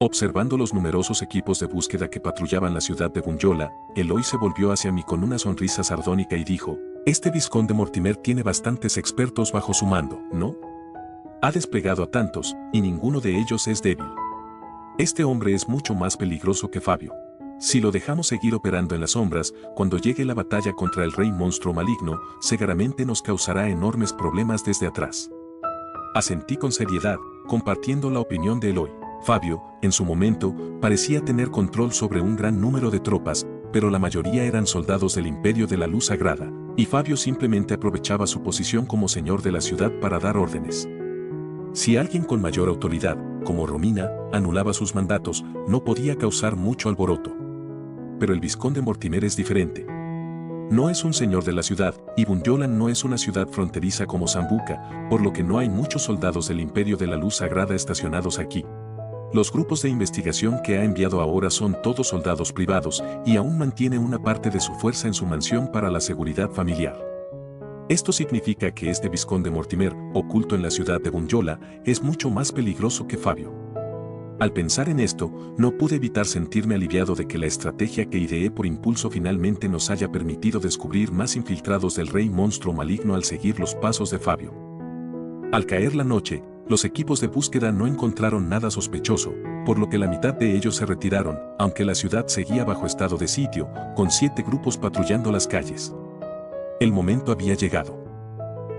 Observando los numerosos equipos de búsqueda que patrullaban la ciudad de Bunyola, Eloy se volvió hacia mí con una sonrisa sardónica y dijo: «Este vizconde Mortimer tiene bastantes expertos bajo su mando, ¿no? Ha desplegado a tantos, y ninguno de ellos es débil. Este hombre es mucho más peligroso que Fabio. Si lo dejamos seguir operando en las sombras, cuando llegue la batalla contra el rey monstruo maligno, seguramente nos causará enormes problemas desde atrás». Asentí con seriedad, compartiendo la opinión de Eloy. Fabio, en su momento, parecía tener control sobre un gran número de tropas, pero la mayoría eran soldados del Imperio de la Luz Sagrada, y Fabio simplemente aprovechaba su posición como señor de la ciudad para dar órdenes. Si alguien con mayor autoridad, como Romina, anulaba sus mandatos, no podía causar mucho alboroto. Pero el vizconde Mortimer es diferente. No es un señor de la ciudad, y Bunyola no es una ciudad fronteriza como Sambuca, por lo que no hay muchos soldados del Imperio de la Luz Sagrada estacionados aquí. Los grupos de investigación que ha enviado ahora son todos soldados privados y aún mantiene una parte de su fuerza en su mansión para la seguridad familiar. Esto significa que este vizconde Mortimer, oculto en la ciudad de Bunyola, es mucho más peligroso que Fabio. Al pensar en esto, no pude evitar sentirme aliviado de que la estrategia que ideé por impulso finalmente nos haya permitido descubrir más infiltrados del rey monstruo maligno al seguir los pasos de Fabio. Al caer la noche, los equipos de búsqueda no encontraron nada sospechoso, por lo que la mitad de ellos se retiraron, aunque la ciudad seguía bajo estado de sitio, con 7 grupos patrullando las calles. El momento había llegado.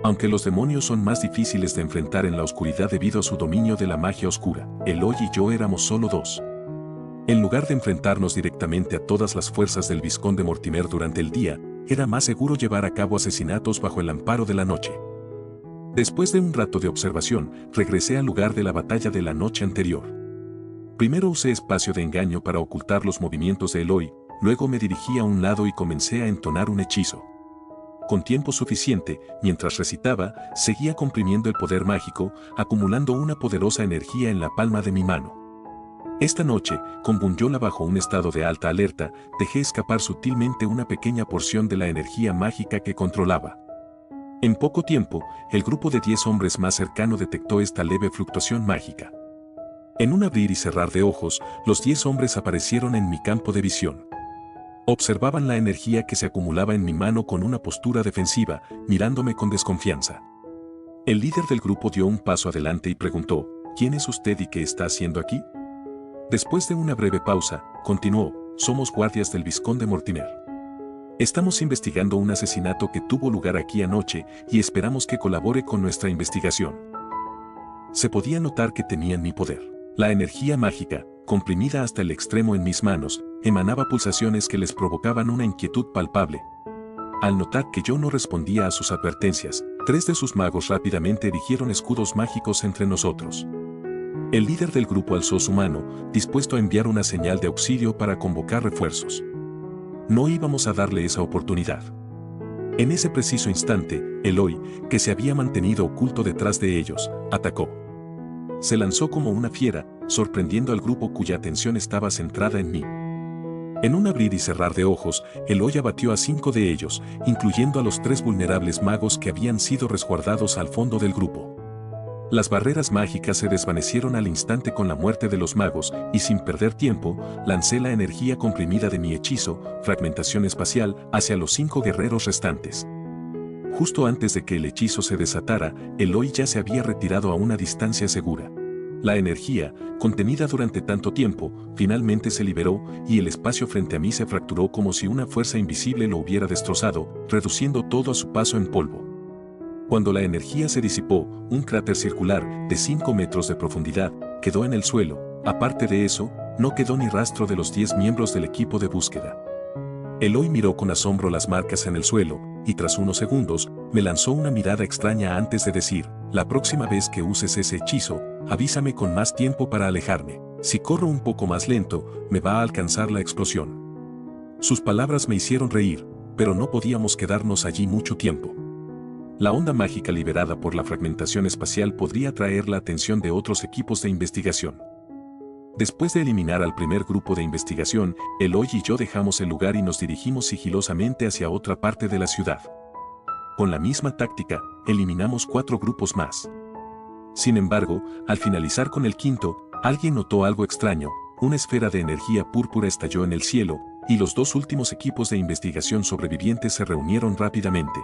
Aunque los demonios son más difíciles de enfrentar en la oscuridad debido a su dominio de la magia oscura, Eloy y yo éramos solo 2. En lugar de enfrentarnos directamente a todas las fuerzas del vizconde Mortimer durante el día, era más seguro llevar a cabo asesinatos bajo el amparo de la noche. Después de un rato de observación, regresé al lugar de la batalla de la noche anterior. Primero usé espacio de engaño para ocultar los movimientos de Eloy, luego me dirigí a un lado y comencé a entonar un hechizo. Con tiempo suficiente, mientras recitaba, seguía comprimiendo el poder mágico, acumulando una poderosa energía en la palma de mi mano. Esta noche, con Bunyola bajo un estado de alta alerta, dejé escapar sutilmente una pequeña porción de la energía mágica que controlaba. En poco tiempo, el grupo de 10 hombres más cercano detectó esta leve fluctuación mágica. En un abrir y cerrar de ojos, los 10 hombres aparecieron en mi campo de visión. Observaban la energía que se acumulaba en mi mano con una postura defensiva, mirándome con desconfianza. El líder del grupo dio un paso adelante y preguntó: «¿Quién es usted y qué está haciendo aquí?». Después de una breve pausa, continuó: «Somos guardias del vizconde Mortimer. Estamos investigando un asesinato que tuvo lugar aquí anoche y esperamos que colabore con nuestra investigación». Se podía notar que tenían mi poder. La energía mágica, comprimida hasta el extremo en mis manos, emanaba pulsaciones que les provocaban una inquietud palpable. Al notar que yo no respondía a sus advertencias, 3 de sus magos rápidamente erigieron escudos mágicos entre nosotros. El líder del grupo alzó su mano, dispuesto a enviar una señal de auxilio para convocar refuerzos. No íbamos a darle esa oportunidad. En ese preciso instante, Eloy, que se había mantenido oculto detrás de ellos, atacó. Se lanzó como una fiera, sorprendiendo al grupo cuya atención estaba centrada en mí. En un abrir y cerrar de ojos, Eloy abatió a 5 de ellos, incluyendo a los 3 vulnerables magos que habían sido resguardados al fondo del grupo. Las barreras mágicas se desvanecieron al instante con la muerte de los magos, y sin perder tiempo, lancé la energía comprimida de mi hechizo, fragmentación espacial, hacia los 5 guerreros restantes. Justo antes de que el hechizo se desatara, Eloy ya se había retirado a una distancia segura. La energía, contenida durante tanto tiempo, finalmente se liberó, y el espacio frente a mí se fracturó como si una fuerza invisible lo hubiera destrozado, reduciendo todo a su paso en polvo. Cuando la energía se disipó, un cráter circular, de 5 metros de profundidad, quedó en el suelo. Aparte de eso, no quedó ni rastro de los 10 miembros del equipo de búsqueda. Eloy miró con asombro las marcas en el suelo, y tras unos segundos, me lanzó una mirada extraña antes de decir: «La próxima vez que uses ese hechizo, avísame con más tiempo para alejarme. Si corro un poco más lento, me va a alcanzar la explosión». Sus palabras me hicieron reír, pero no podíamos quedarnos allí mucho tiempo. La onda mágica liberada por la fragmentación espacial podría atraer la atención de otros equipos de investigación. Después de eliminar al primer grupo de investigación, Eloy y yo dejamos el lugar y nos dirigimos sigilosamente hacia otra parte de la ciudad. Con la misma táctica, eliminamos 4 grupos más. Sin embargo, al finalizar con el quinto, Alguien notó algo extraño, una esfera de energía púrpura estalló en el cielo, y los dos últimos equipos de investigación sobrevivientes se reunieron rápidamente.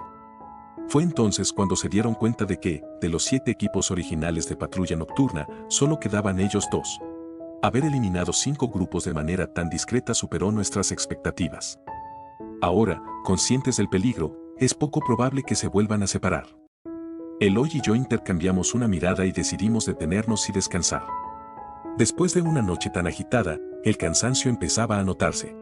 Fue entonces cuando se dieron cuenta de que, de los 7 equipos originales de patrulla nocturna, solo quedaban ellos 2. Haber eliminado 5 grupos de manera tan discreta superó nuestras expectativas. Ahora, conscientes del peligro, es poco probable que se vuelvan a separar. Eloy y yo intercambiamos una mirada y decidimos detenernos y descansar. Después de una noche tan agitada, el cansancio empezaba a notarse.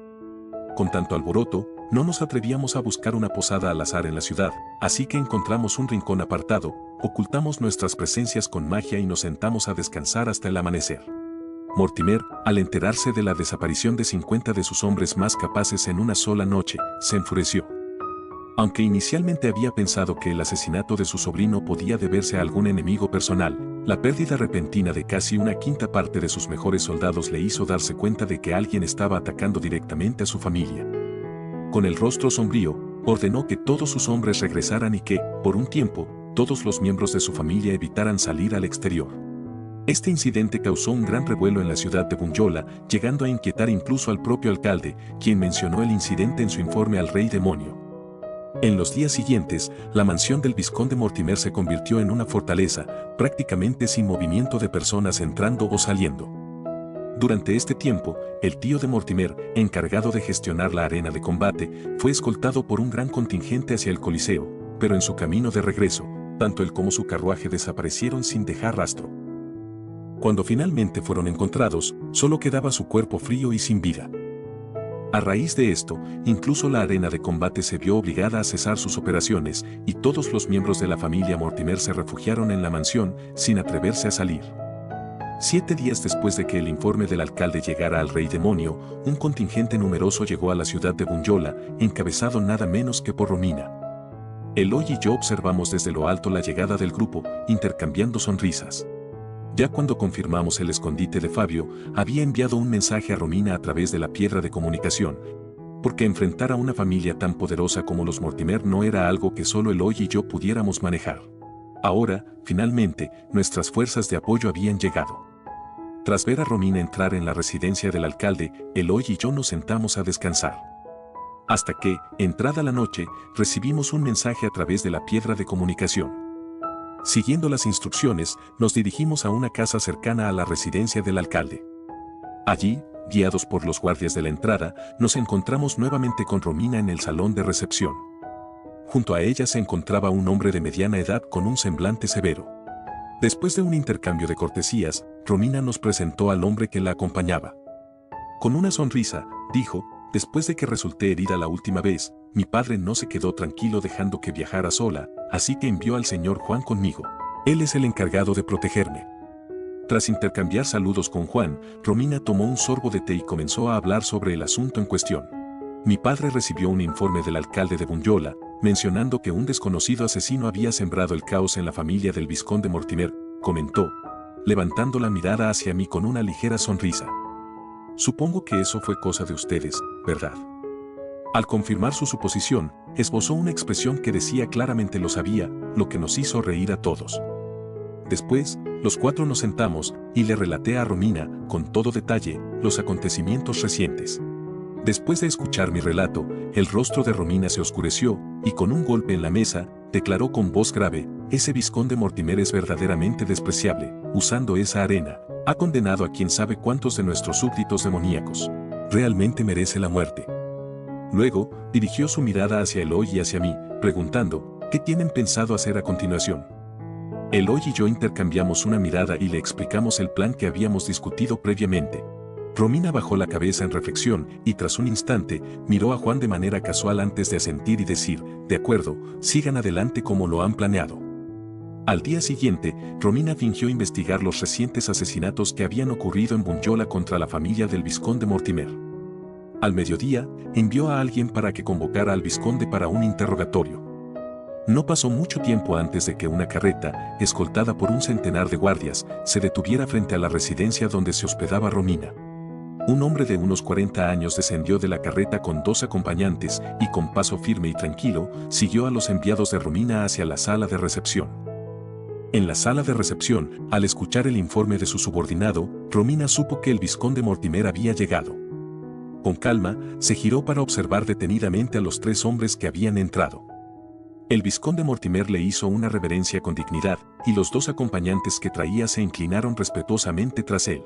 Con tanto alboroto, no nos atrevíamos a buscar una posada al azar en la ciudad, así que encontramos un rincón apartado, ocultamos nuestras presencias con magia y nos sentamos a descansar hasta el amanecer. Mortimer, al enterarse de la desaparición de 50 de sus hombres más capaces en una sola noche, se enfureció. Aunque inicialmente había pensado que el asesinato de su sobrino podía deberse a algún enemigo personal, la pérdida repentina de casi una quinta parte de sus mejores soldados le hizo darse cuenta de que alguien estaba atacando directamente a su familia. Con el rostro sombrío, ordenó que todos sus hombres regresaran y que, por un tiempo, todos los miembros de su familia evitaran salir al exterior. Este incidente causó un gran revuelo en la ciudad de Bunyola, llegando a inquietar incluso al propio alcalde, quien mencionó el incidente en su informe al rey demonio. En los días siguientes, la mansión del vizconde Mortimer se convirtió en una fortaleza, prácticamente sin movimiento de personas entrando o saliendo. Durante este tiempo, el tío de Mortimer, encargado de gestionar la arena de combate, fue escoltado por un gran contingente hacia el Coliseo, pero en su camino de regreso, tanto él como su carruaje desaparecieron sin dejar rastro. Cuando finalmente fueron encontrados, solo quedaba su cuerpo frío y sin vida. A raíz de esto, incluso la arena de combate se vio obligada a cesar sus operaciones y todos los miembros de la familia Mortimer se refugiaron en la mansión sin atreverse a salir. 7 días después de que el informe del alcalde llegara al rey demonio, un contingente numeroso llegó a la ciudad de Bunyola, encabezado nada menos que por Romina. Eloy y yo observamos desde lo alto la llegada del grupo, intercambiando sonrisas. Ya cuando confirmamos el escondite de Fabio, había enviado un mensaje a Romina a través de la piedra de comunicación, porque enfrentar a una familia tan poderosa como los Mortimer no era algo que solo Eloy y yo pudiéramos manejar. Ahora, finalmente, nuestras fuerzas de apoyo habían llegado. Tras ver a Romina entrar en la residencia del alcalde, Eloy y yo nos sentamos a descansar. Hasta que, entrada la noche, recibimos un mensaje a través de la piedra de comunicación. Siguiendo las instrucciones, nos dirigimos a una casa cercana a la residencia del alcalde. Allí, guiados por los guardias de la entrada, nos encontramos nuevamente con Romina en el salón de recepción. Junto a ella se encontraba un hombre de mediana edad con un semblante severo. Después de un intercambio de cortesías, Romina nos presentó al hombre que la acompañaba. Con una sonrisa, dijo: «Después de que resulté herida la última vez, mi padre no se quedó tranquilo dejando que viajara sola, así que envió al señor Juan conmigo. Él es el encargado de protegerme». Tras intercambiar saludos con Juan, Romina tomó un sorbo de té y comenzó a hablar sobre el asunto en cuestión. «Mi padre recibió un informe del alcalde de Bunyola, mencionando que un desconocido asesino había sembrado el caos en la familia del vizconde Mortimer», comentó, levantando la mirada hacia mí con una ligera sonrisa. «Supongo que eso fue cosa de ustedes, ¿verdad?». Al confirmar su suposición, esbozó una expresión que decía claramente lo sabía, lo que nos hizo reír a todos. Después, los 4 nos sentamos y le relaté a Romina, con todo detalle, los acontecimientos recientes. Después de escuchar mi relato, el rostro de Romina se oscureció y con un golpe en la mesa, declaró con voz grave: «Ese vizconde Mortimer es verdaderamente despreciable, usando esa arena. Ha condenado a quién sabe cuántos de nuestros súbditos demoníacos. Realmente merece la muerte». Luego, dirigió su mirada hacia Eloy y hacia mí, preguntando: «¿Qué tienen pensado hacer a continuación?». Eloy y yo intercambiamos una mirada y le explicamos el plan que habíamos discutido previamente. Romina bajó la cabeza en reflexión y tras un instante, miró a Juan de manera casual antes de asentir y decir: «De acuerdo, sigan adelante como lo han planeado». Al día siguiente, Romina fingió investigar los recientes asesinatos que habían ocurrido en Bunyola contra la familia del vizconde Mortimer. Al mediodía, envió a alguien para que convocara al vizconde para un interrogatorio. No pasó mucho tiempo antes de que una carreta, escoltada por un centenar de guardias, se detuviera frente a la residencia donde se hospedaba Romina. Un hombre de unos 40 años descendió de la carreta con 2 acompañantes y con paso firme y tranquilo, siguió a los enviados de Romina hacia la sala de recepción. En la sala de recepción, al escuchar el informe de su subordinado, Romina supo que el vizconde Mortimer había llegado. Con calma, se giró para observar detenidamente a los 3 hombres que habían entrado. El vizconde Mortimer le hizo una reverencia con dignidad, y los 2 acompañantes que traía se inclinaron respetuosamente tras él.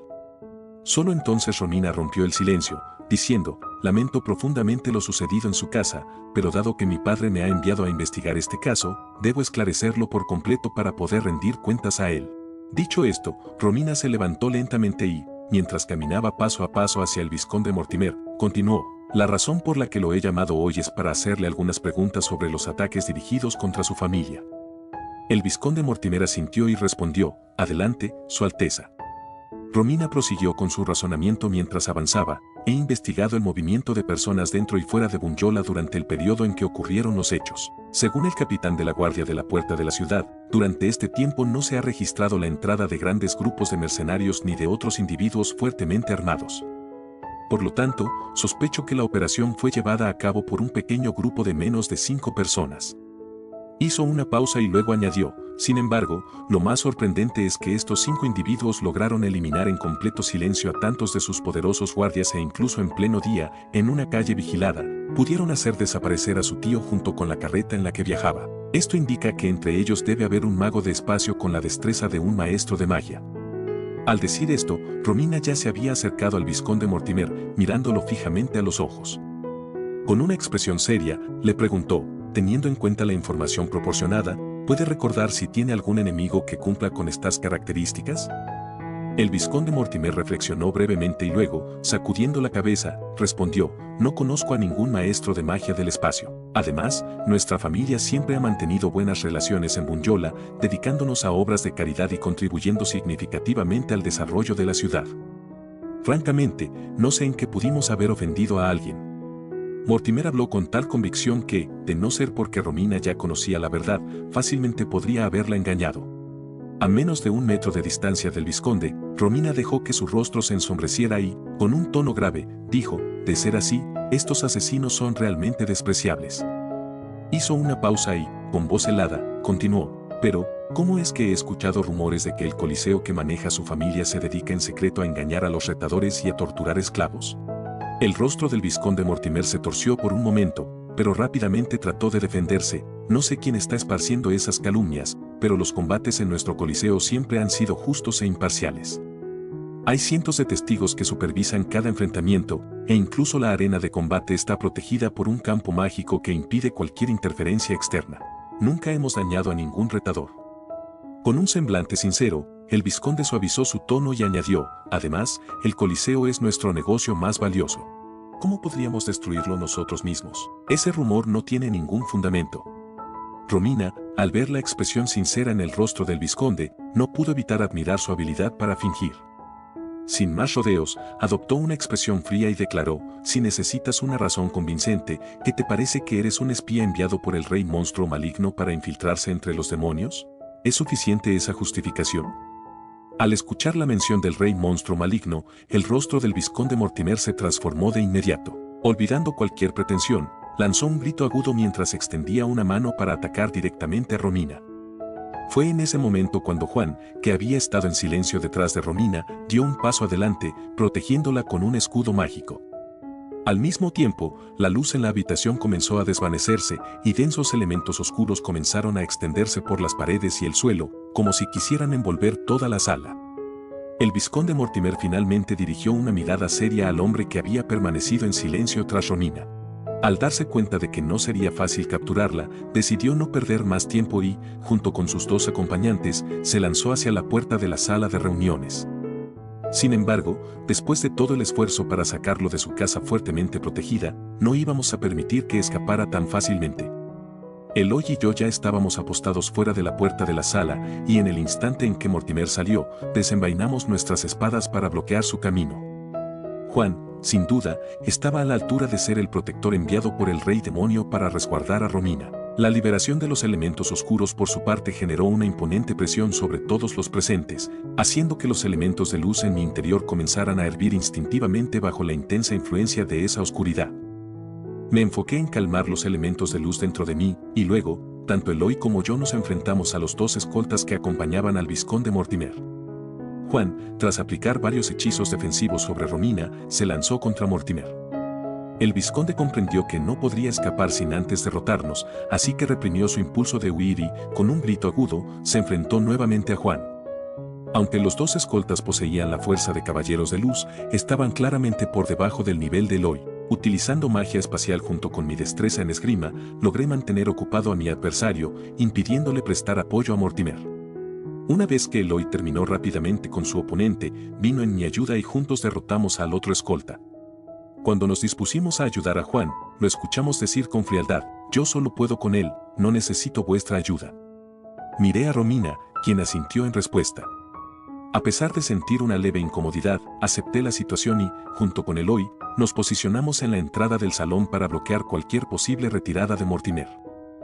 Solo entonces Romina rompió el silencio, diciendo: «Lamento profundamente lo sucedido en su casa, pero dado que mi padre me ha enviado a investigar este caso, debo esclarecerlo por completo para poder rendir cuentas a él». Dicho esto, Romina se levantó lentamente y, mientras caminaba paso a paso hacia el vizconde Mortimer, continuó: «La razón por la que lo he llamado hoy es para hacerle algunas preguntas sobre los ataques dirigidos contra su familia». El vizconde Mortimer asintió y respondió: «Adelante, Su Alteza». Romina prosiguió con su razonamiento mientras avanzaba: «He investigado el movimiento de personas dentro y fuera de Bunyola durante el periodo en que ocurrieron los hechos. Según el capitán de la guardia de la puerta de la ciudad, durante este tiempo no se ha registrado la entrada de grandes grupos de mercenarios ni de otros individuos fuertemente armados. Por lo tanto, sospecho que la operación fue llevada a cabo por un pequeño grupo de menos de 5 personas». Hizo una pausa y luego añadió: «Sin embargo, lo más sorprendente es que estos 5 individuos lograron eliminar en completo silencio a tantos de sus poderosos guardias e incluso en pleno día, en una calle vigilada, pudieron hacer desaparecer a su tío junto con la carreta en la que viajaba. Esto indica que entre ellos debe haber un mago de espacio con la destreza de un maestro de magia». Al decir esto, Romina ya se había acercado al vizconde Mortimer, mirándolo fijamente a los ojos. Con una expresión seria, le preguntó: «Teniendo en cuenta la información proporcionada, ¿puede recordar si tiene algún enemigo que cumpla con estas características?». El vizconde Mortimer reflexionó brevemente y luego, sacudiendo la cabeza, respondió: «No conozco a ningún maestro de magia del espacio. Además, nuestra familia siempre ha mantenido buenas relaciones en Bunyola, dedicándonos a obras de caridad y contribuyendo significativamente al desarrollo de la ciudad. Francamente, no sé en qué pudimos haber ofendido a alguien». Mortimer habló con tal convicción que, de no ser porque Romina ya conocía la verdad, fácilmente podría haberla engañado. A menos de 1 metro de distancia del vizconde, Romina dejó que su rostro se ensombreciera y, con un tono grave, dijo: «De ser así, estos asesinos son realmente despreciables». Hizo una pausa y, con voz helada, continuó: «Pero, ¿cómo es que he escuchado rumores de que el coliseo que maneja su familia se dedica en secreto a engañar a los retadores y a torturar esclavos?». El rostro del vizconde Mortimer se torció por un momento, pero rápidamente trató de defenderse: «No sé quién está esparciendo esas calumnias, pero los combates en nuestro coliseo siempre han sido justos e imparciales. Hay cientos de testigos que supervisan cada enfrentamiento, e incluso la arena de combate está protegida por un campo mágico que impide cualquier interferencia externa. Nunca hemos dañado a ningún retador». Con un semblante sincero, el vizconde suavizó su tono y añadió: «Además, el coliseo es nuestro negocio más valioso. ¿Cómo podríamos destruirlo nosotros mismos? Ese rumor no tiene ningún fundamento». Romina, al ver la expresión sincera en el rostro del vizconde, no pudo evitar admirar su habilidad para fingir. Sin más rodeos, adoptó una expresión fría y declaró: «Si necesitas una razón convincente, ¿qué te parece que eres un espía enviado por el rey monstruo maligno para infiltrarse entre los demonios? ¿Es suficiente esa justificación?». Al escuchar la mención del rey monstruo maligno, el rostro del vizconde Mortimer se transformó de inmediato. Olvidando cualquier pretensión, lanzó un grito agudo mientras extendía una mano para atacar directamente a Romina. Fue en ese momento cuando Juan, que había estado en silencio detrás de Romina, dio un paso adelante, protegiéndola con un escudo mágico. Al mismo tiempo, la luz en la habitación comenzó a desvanecerse y densos elementos oscuros comenzaron a extenderse por las paredes y el suelo, como si quisieran envolver toda la sala. El vizconde Mortimer finalmente dirigió una mirada seria al hombre que había permanecido en silencio tras Romina. Al darse cuenta de que no sería fácil capturarla, decidió no perder más tiempo y, junto con sus 2 acompañantes, se lanzó hacia la puerta de la sala de reuniones. Sin embargo, después de todo el esfuerzo para sacarlo de su casa fuertemente protegida, no íbamos a permitir que escapara tan fácilmente. Eloy y yo ya estábamos apostados fuera de la puerta de la sala, y en el instante en que Mortimer salió, desenvainamos nuestras espadas para bloquear su camino. Juan, sin duda, estaba a la altura de ser el protector enviado por el rey demonio para resguardar a Romina. La liberación de los elementos oscuros por su parte generó una imponente presión sobre todos los presentes, haciendo que los elementos de luz en mi interior comenzaran a hervir instintivamente bajo la intensa influencia de esa oscuridad. Me enfoqué en calmar los elementos de luz dentro de mí, y luego, tanto Eloy como yo nos enfrentamos a los 2 escoltas que acompañaban al vizconde Mortimer. Juan, tras aplicar varios hechizos defensivos sobre Romina, se lanzó contra Mortimer. El vizconde comprendió que no podría escapar sin antes derrotarnos, así que reprimió su impulso de huir y, con un grito agudo, se enfrentó nuevamente a Juan. Aunque los dos escoltas poseían la fuerza de caballeros de luz, estaban claramente por debajo del nivel de Eloy. Utilizando magia espacial junto con mi destreza en esgrima, logré mantener ocupado a mi adversario, impidiéndole prestar apoyo a Mortimer. Una vez que Eloy terminó rápidamente con su oponente, vino en mi ayuda y juntos derrotamos al otro escolta. Cuando nos dispusimos a ayudar a Juan, lo escuchamos decir con frialdad: «Yo solo puedo con él, no necesito vuestra ayuda». Miré a Romina, quien asintió en respuesta. A pesar de sentir una leve incomodidad, acepté la situación y, junto con Eloy, nos posicionamos en la entrada del salón para bloquear cualquier posible retirada de Mortimer.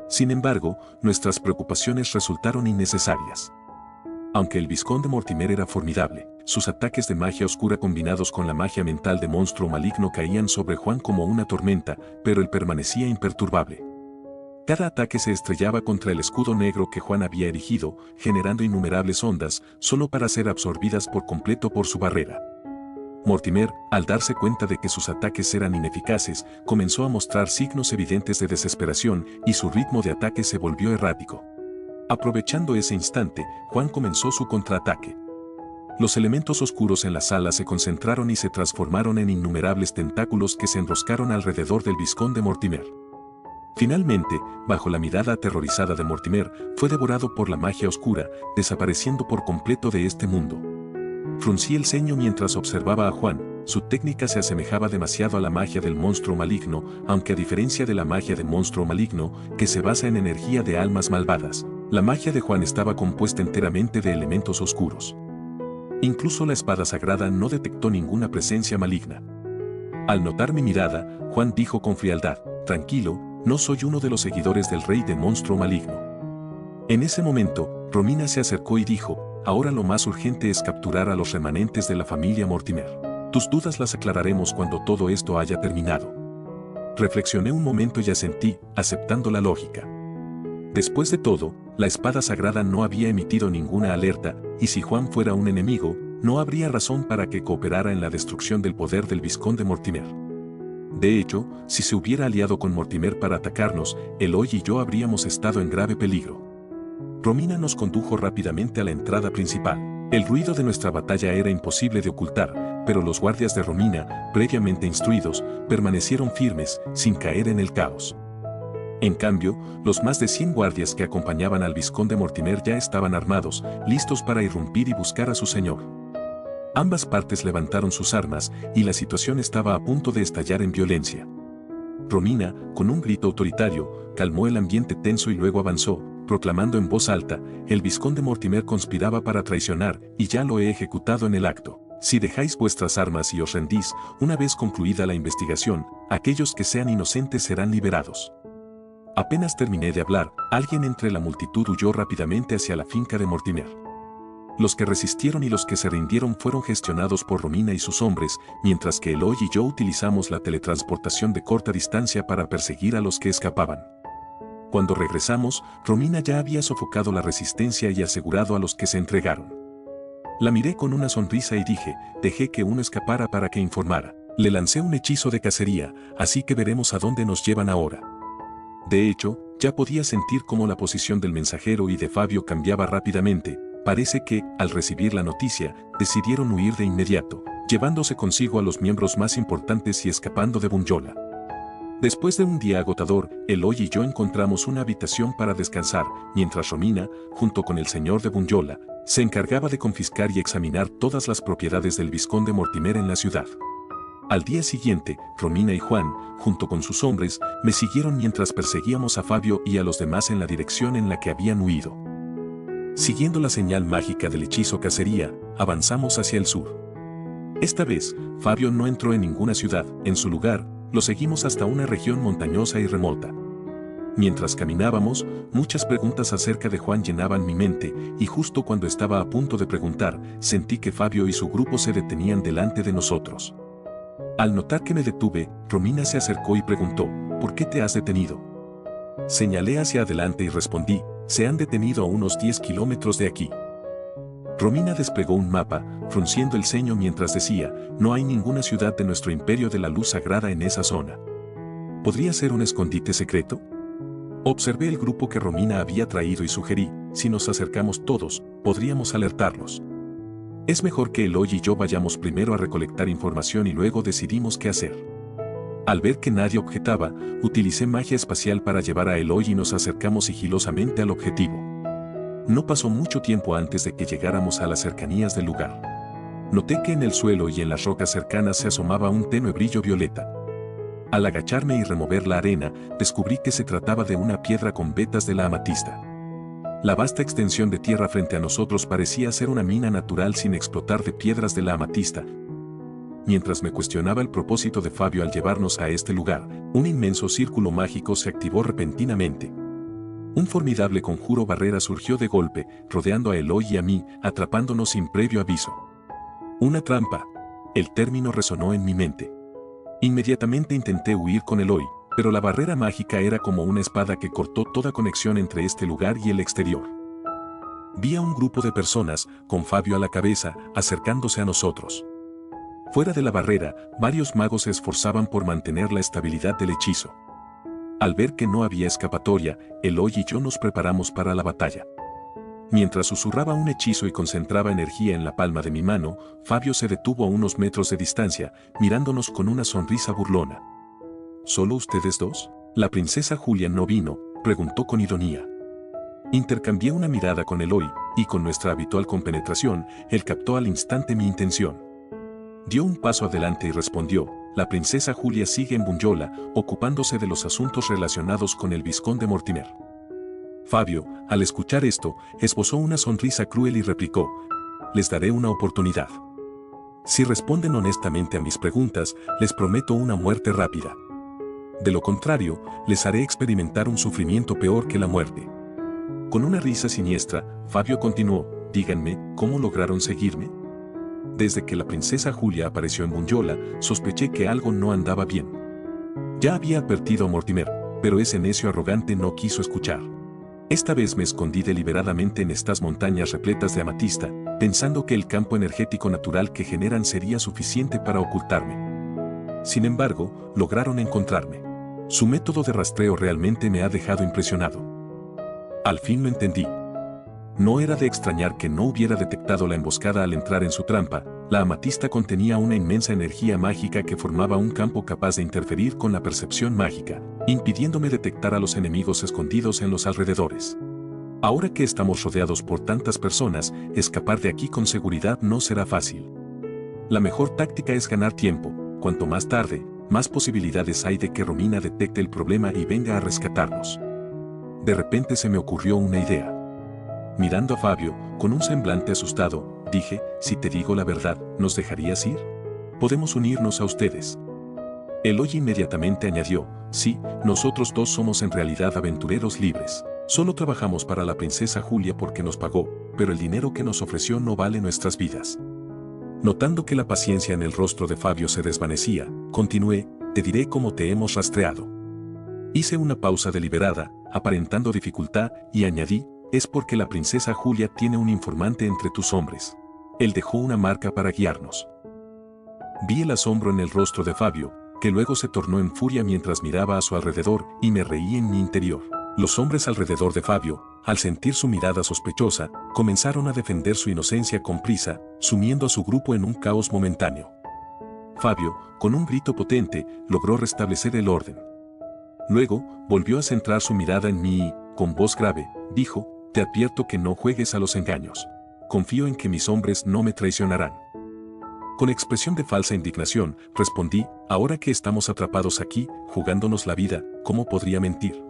Sin embargo, nuestras preocupaciones resultaron innecesarias. Aunque el vizconde Mortimer era formidable, sus ataques de magia oscura combinados con la magia mental de monstruo maligno caían sobre Juan como una tormenta, pero él permanecía imperturbable. Cada ataque se estrellaba contra el escudo negro que Juan había erigido, generando innumerables ondas, solo para ser absorbidas por completo por su barrera. Mortimer, al darse cuenta de que sus ataques eran ineficaces, comenzó a mostrar signos evidentes de desesperación y su ritmo de ataque se volvió errático. Aprovechando ese instante, Juan comenzó su contraataque. Los elementos oscuros en la sala se concentraron y se transformaron en innumerables tentáculos que se enroscaron alrededor del vizconde Mortimer. Finalmente, bajo la mirada aterrorizada de Mortimer, fue devorado por la magia oscura, desapareciendo por completo de este mundo. Fruncí el ceño mientras observaba a Juan. Su técnica se asemejaba demasiado a la magia del monstruo maligno, aunque a diferencia de la magia del monstruo maligno, que se basa en energía de almas malvadas, la magia de Juan estaba compuesta enteramente de elementos oscuros. Incluso la espada sagrada no detectó ninguna presencia maligna. Al notar mi mirada, Juan dijo con frialdad: «Tranquilo, no soy uno de los seguidores del rey de monstruo maligno». En ese momento, Romina se acercó y dijo: «Ahora lo más urgente es capturar a los remanentes de la familia Mortimer. Tus dudas las aclararemos cuando todo esto haya terminado». Reflexioné un momento y asentí, aceptando la lógica. Después de todo, la espada sagrada no había emitido ninguna alerta, y si Juan fuera un enemigo, no habría razón para que cooperara en la destrucción del poder del vizconde Mortimer. De hecho, si se hubiera aliado con Mortimer para atacarnos, Eloy y yo habríamos estado en grave peligro. Romina nos condujo rápidamente a la entrada principal. El ruido de nuestra batalla era imposible de ocultar, pero los guardias de Romina, previamente instruidos, permanecieron firmes, sin caer en el caos. En cambio, los más de 100 guardias que acompañaban al vizconde Mortimer ya estaban armados, listos para irrumpir y buscar a su señor. Ambas partes levantaron sus armas, y la situación estaba a punto de estallar en violencia. Romina, con un grito autoritario, calmó el ambiente tenso y luego avanzó, proclamando en voz alta: «El vizconde Mortimer conspiraba para traicionar, y ya lo he ejecutado en el acto. Si dejáis vuestras armas y os rendís, una vez concluida la investigación, aquellos que sean inocentes serán liberados». Apenas terminé de hablar, alguien entre la multitud huyó rápidamente hacia la finca de Mortimer. Los que resistieron y los que se rindieron fueron gestionados por Romina y sus hombres, mientras que Eloy y yo utilizamos la teletransportación de corta distancia para perseguir a los que escapaban. Cuando regresamos, Romina ya había sofocado la resistencia y asegurado a los que se entregaron. La miré con una sonrisa y dije: «Dejé que uno escapara para que informara. Le lancé un hechizo de cacería, así que veremos a dónde nos llevan ahora». De hecho, ya podía sentir cómo la posición del mensajero y de Fabio cambiaba rápidamente. Parece que, al recibir la noticia, decidieron huir de inmediato, llevándose consigo a los miembros más importantes y escapando de Bunyola. Después de un día agotador, Eloy y yo encontramos una habitación para descansar, mientras Romina, junto con el señor de Bunyola, se encargaba de confiscar y examinar todas las propiedades del vizconde Mortimer en la ciudad. Al día siguiente, Romina y Juan, junto con sus hombres, me siguieron mientras perseguíamos a Fabio y a los demás en la dirección en la que habían huido. Siguiendo la señal mágica del hechizo cacería, avanzamos hacia el sur. Esta vez, Fabio no entró en ninguna ciudad. En su lugar, lo seguimos hasta una región montañosa y remota. Mientras caminábamos, muchas preguntas acerca de Juan llenaban mi mente, y justo cuando estaba a punto de preguntar, sentí que Fabio y su grupo se detenían delante de nosotros. Al notar que me detuve, Romina se acercó y preguntó: «¿Por qué te has detenido?». Señalé hacia adelante y respondí: «Se han detenido a unos 10 kilómetros de aquí». Romina desplegó un mapa, frunciendo el ceño mientras decía, no hay ninguna ciudad de nuestro imperio de la luz sagrada en esa zona. ¿Podría ser un escondite secreto? Observé el grupo que Romina había traído y sugerí, si nos acercamos todos, podríamos alertarlos. Es mejor que Eloy y yo vayamos primero a recolectar información y luego decidimos qué hacer. Al ver que nadie objetaba, utilicé magia espacial para llevar a Eloy y nos acercamos sigilosamente al objetivo. No pasó mucho tiempo antes de que llegáramos a las cercanías del lugar. Noté que en el suelo y en las rocas cercanas se asomaba un tenue brillo violeta. Al agacharme y remover la arena, descubrí que se trataba de una piedra con vetas de la amatista. La vasta extensión de tierra frente a nosotros parecía ser una mina natural sin explotar de piedras de la amatista. Mientras me cuestionaba el propósito de Fabio al llevarnos a este lugar, un inmenso círculo mágico se activó repentinamente. Un formidable conjuro barrera surgió de golpe, rodeando a Eloy y a mí, atrapándonos sin previo aviso. Una trampa. El término resonó en mi mente. Inmediatamente intenté huir con Eloy, pero la barrera mágica era como una espada que cortó toda conexión entre este lugar y el exterior. Vi a un grupo de personas, con Fabio a la cabeza, acercándose a nosotros. Fuera de la barrera, varios magos se esforzaban por mantener la estabilidad del hechizo. Al ver que no había escapatoria, Eloy y yo nos preparamos para la batalla. Mientras susurraba un hechizo y concentraba energía en la palma de mi mano, Fabio se detuvo a unos metros de distancia, mirándonos con una sonrisa burlona. ¿Solo ustedes dos? ¿La princesa Julia no vino?, preguntó con ironía. Intercambié una mirada con Eloy, y con nuestra habitual compenetración, él captó al instante mi intención. Dio un paso adelante y respondió, la princesa Julia sigue en Bunyola, ocupándose de los asuntos relacionados con el vizconde Mortimer. Fabio, al escuchar esto, esbozó una sonrisa cruel y replicó, les daré una oportunidad. Si responden honestamente a mis preguntas, les prometo una muerte rápida. De lo contrario, les haré experimentar un sufrimiento peor que la muerte. Con una risa siniestra, Fabio continuó, díganme, ¿cómo lograron seguirme? Desde que la princesa Julia apareció en Bunyola, sospeché que algo no andaba bien. Ya había advertido a Mortimer, pero ese necio arrogante no quiso escuchar. Esta vez me escondí deliberadamente en estas montañas repletas de amatista, pensando que el campo energético natural que generan sería suficiente para ocultarme. Sin embargo, lograron encontrarme. Su método de rastreo realmente me ha dejado impresionado. Al fin lo entendí. No era de extrañar que no hubiera detectado la emboscada al entrar en su trampa, la amatista contenía una inmensa energía mágica que formaba un campo capaz de interferir con la percepción mágica, impidiéndome detectar a los enemigos escondidos en los alrededores. Ahora que estamos rodeados por tantas personas, escapar de aquí con seguridad no será fácil. La mejor táctica es ganar tiempo, cuanto más tarde, más posibilidades hay de que Romina detecte el problema y venga a rescatarnos. De repente se me ocurrió una idea. Mirando a Fabio, con un semblante asustado, dije, si te digo la verdad, ¿nos dejarías ir? Podemos unirnos a ustedes. Eloy inmediatamente añadió, sí, nosotros dos somos en realidad aventureros libres. Solo trabajamos para la princesa Julia porque nos pagó, pero el dinero que nos ofreció no vale nuestras vidas. Notando que la paciencia en el rostro de Fabio se desvanecía, continué, te diré cómo te hemos rastreado. Hice una pausa deliberada, aparentando dificultad, y añadí, es porque la princesa Julia tiene un informante entre tus hombres. Él dejó una marca para guiarnos. Vi el asombro en el rostro de Fabio, que luego se tornó en furia mientras miraba a su alrededor, y me reí en mi interior. Los hombres alrededor de Fabio, al sentir su mirada sospechosa, comenzaron a defender su inocencia con prisa, sumiendo a su grupo en un caos momentáneo. Fabio, con un grito potente, logró restablecer el orden. Luego, volvió a centrar su mirada en mí y, con voz grave, dijo, te advierto que no juegues a los engaños. Confío en que mis hombres no me traicionarán. Con expresión de falsa indignación, respondí, ahora que estamos atrapados aquí, jugándonos la vida, ¿cómo podría mentir?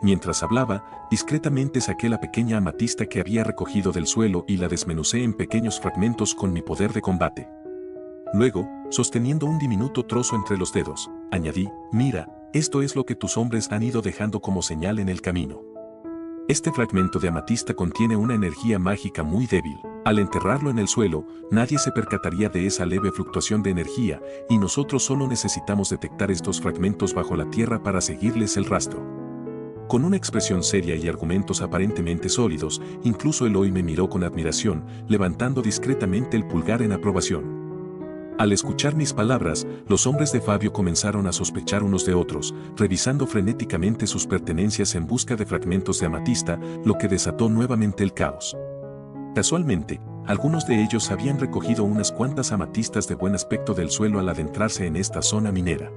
Mientras hablaba, discretamente saqué la pequeña amatista que había recogido del suelo y la desmenucé en pequeños fragmentos con mi poder de combate. Luego, sosteniendo un diminuto trozo entre los dedos, añadí, mira, esto es lo que tus hombres han ido dejando como señal en el camino. Este fragmento de amatista contiene una energía mágica muy débil. Al enterrarlo en el suelo, nadie se percataría de esa leve fluctuación de energía, y nosotros solo necesitamos detectar estos fragmentos bajo la tierra para seguirles el rastro. Con una expresión seria y argumentos aparentemente sólidos, incluso Eloy me miró con admiración, levantando discretamente el pulgar en aprobación. Al escuchar mis palabras, los hombres de Fabio comenzaron a sospechar unos de otros, revisando frenéticamente sus pertenencias en busca de fragmentos de amatista, lo que desató nuevamente el caos. Casualmente, algunos de ellos habían recogido unas cuantas amatistas de buen aspecto del suelo al adentrarse en esta zona minera.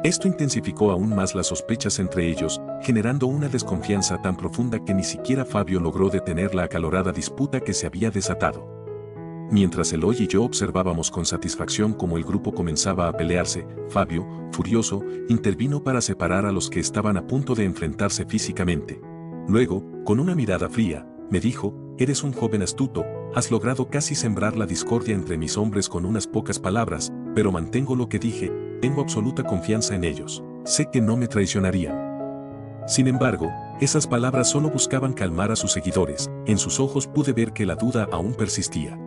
Esto intensificó aún más las sospechas entre ellos, generando una desconfianza tan profunda que ni siquiera Fabio logró detener la acalorada disputa que se había desatado. Mientras Eloy y yo observábamos con satisfacción cómo el grupo comenzaba a pelearse, Fabio, furioso, intervino para separar a los que estaban a punto de enfrentarse físicamente. Luego, con una mirada fría, me dijo: «Eres un joven astuto, has logrado casi sembrar la discordia entre mis hombres con unas pocas palabras, pero mantengo lo que dije, tengo absoluta confianza en ellos, sé que no me traicionarían». Sin embargo, esas palabras solo buscaban calmar a sus seguidores, en sus ojos pude ver que la duda aún persistía.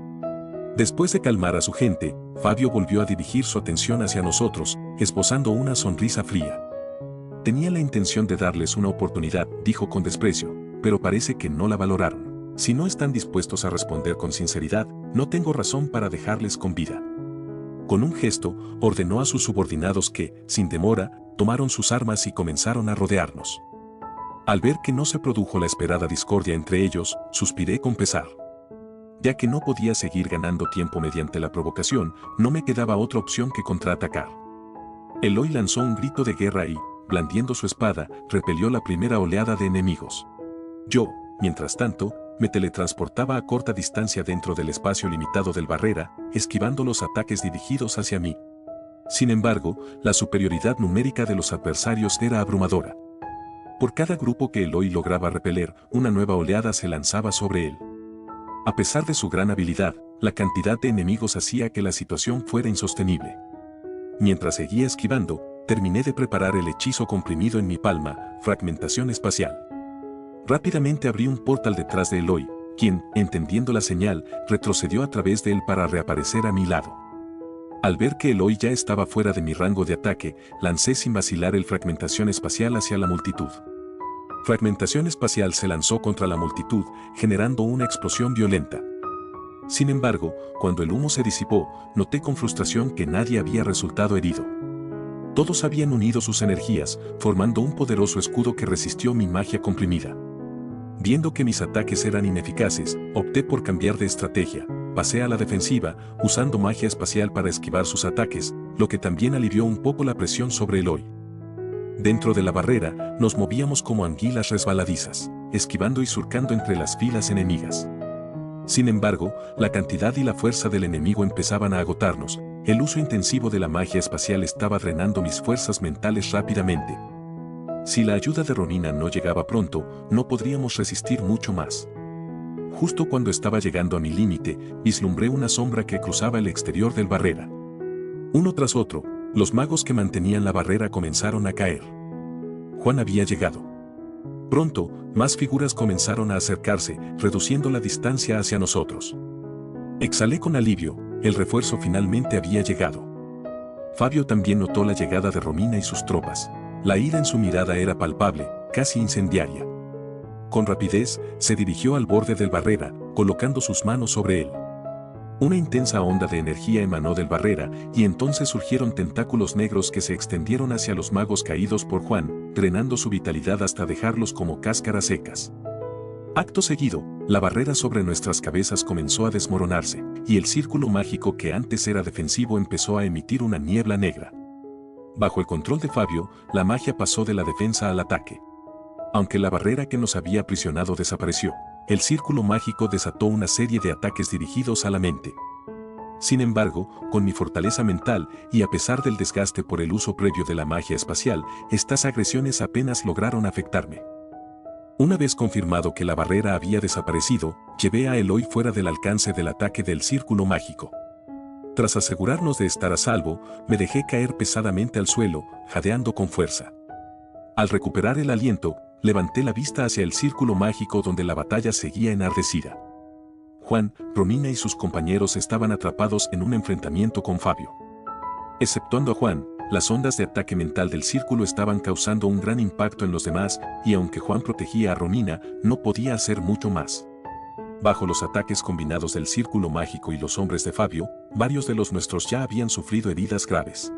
Después de calmar a su gente, Fabio volvió a dirigir su atención hacia nosotros, esbozando una sonrisa fría. «Tenía la intención de darles una oportunidad», dijo con desprecio, «pero parece que no la valoraron. Si no están dispuestos a responder con sinceridad, no tengo razón para dejarles con vida». Con un gesto, ordenó a sus subordinados que, sin demora, tomaron sus armas y comenzaron a rodearnos. Al ver que no se produjo la esperada discordia entre ellos, suspiré con pesar. Ya que no podía seguir ganando tiempo mediante la provocación, no me quedaba otra opción que contraatacar. Eloy lanzó un grito de guerra y, blandiendo su espada, repelió la primera oleada de enemigos. Yo, mientras tanto, me teletransportaba a corta distancia dentro del espacio limitado del barrera, esquivando los ataques dirigidos hacia mí. Sin embargo, la superioridad numérica de los adversarios era abrumadora. Por cada grupo que Eloy lograba repeler, una nueva oleada se lanzaba sobre él. A pesar de su gran habilidad, la cantidad de enemigos hacía que la situación fuera insostenible. Mientras seguía esquivando, terminé de preparar el hechizo comprimido en mi palma, fragmentación espacial. Rápidamente abrí un portal detrás de Eloy, quien, entendiendo la señal, retrocedió a través de él para reaparecer a mi lado. Al ver que Eloy ya estaba fuera de mi rango de ataque, lancé sin vacilar el fragmentación espacial hacia la multitud. Fragmentación espacial se lanzó contra la multitud, generando una explosión violenta. Sin embargo, cuando el humo se disipó, noté con frustración que nadie había resultado herido. Todos habían unido sus energías, formando un poderoso escudo que resistió mi magia comprimida. Viendo que mis ataques eran ineficaces, opté por cambiar de estrategia, pasé a la defensiva, usando magia espacial para esquivar sus ataques, lo que también alivió un poco la presión sobre Eloy. Dentro de la barrera, nos movíamos como anguilas resbaladizas, esquivando y surcando entre las filas enemigas. Sin embargo, la cantidad y la fuerza del enemigo empezaban a agotarnos, el uso intensivo de la magia espacial estaba drenando mis fuerzas mentales rápidamente. Si la ayuda de Ronina no llegaba pronto, no podríamos resistir mucho más. Justo cuando estaba llegando a mi límite, vislumbré una sombra que cruzaba el exterior del barrera. Uno tras otro, los magos que mantenían la barrera comenzaron a caer. Juan había llegado. Pronto, más figuras comenzaron a acercarse, reduciendo la distancia hacia nosotros. Exhalé con alivio, el refuerzo finalmente había llegado. Fabio también notó la llegada de Romina y sus tropas. La ira en su mirada era palpable, casi incendiaria. Con rapidez, se dirigió al borde del barrera, colocando sus manos sobre él. Una intensa onda de energía emanó del barrera, y entonces surgieron tentáculos negros que se extendieron hacia los magos caídos por Juan, drenando su vitalidad hasta dejarlos como cáscaras secas. Acto seguido, la barrera sobre nuestras cabezas comenzó a desmoronarse, y el círculo mágico que antes era defensivo empezó a emitir una niebla negra. Bajo el control de Fabio, la magia pasó de la defensa al ataque. Aunque la barrera que nos había aprisionado desapareció, el círculo mágico desató una serie de ataques dirigidos a la mente. Sin embargo, con mi fortaleza mental, y a pesar del desgaste por el uso previo de la magia espacial, estas agresiones apenas lograron afectarme. Una vez confirmado que la barrera había desaparecido, llevé a Eloy fuera del alcance del ataque del círculo mágico. Tras asegurarnos de estar a salvo, me dejé caer pesadamente al suelo, jadeando con fuerza. Al recuperar el aliento, levanté la vista hacia el círculo mágico donde la batalla seguía enardecida. Juan, Romina y sus compañeros estaban atrapados en un enfrentamiento con Fabio. Exceptuando a Juan, las ondas de ataque mental del círculo estaban causando un gran impacto en los demás, y aunque Juan protegía a Romina, no podía hacer mucho más. Bajo los ataques combinados del círculo mágico y los hombres de Fabio, varios de los nuestros ya habían sufrido heridas graves.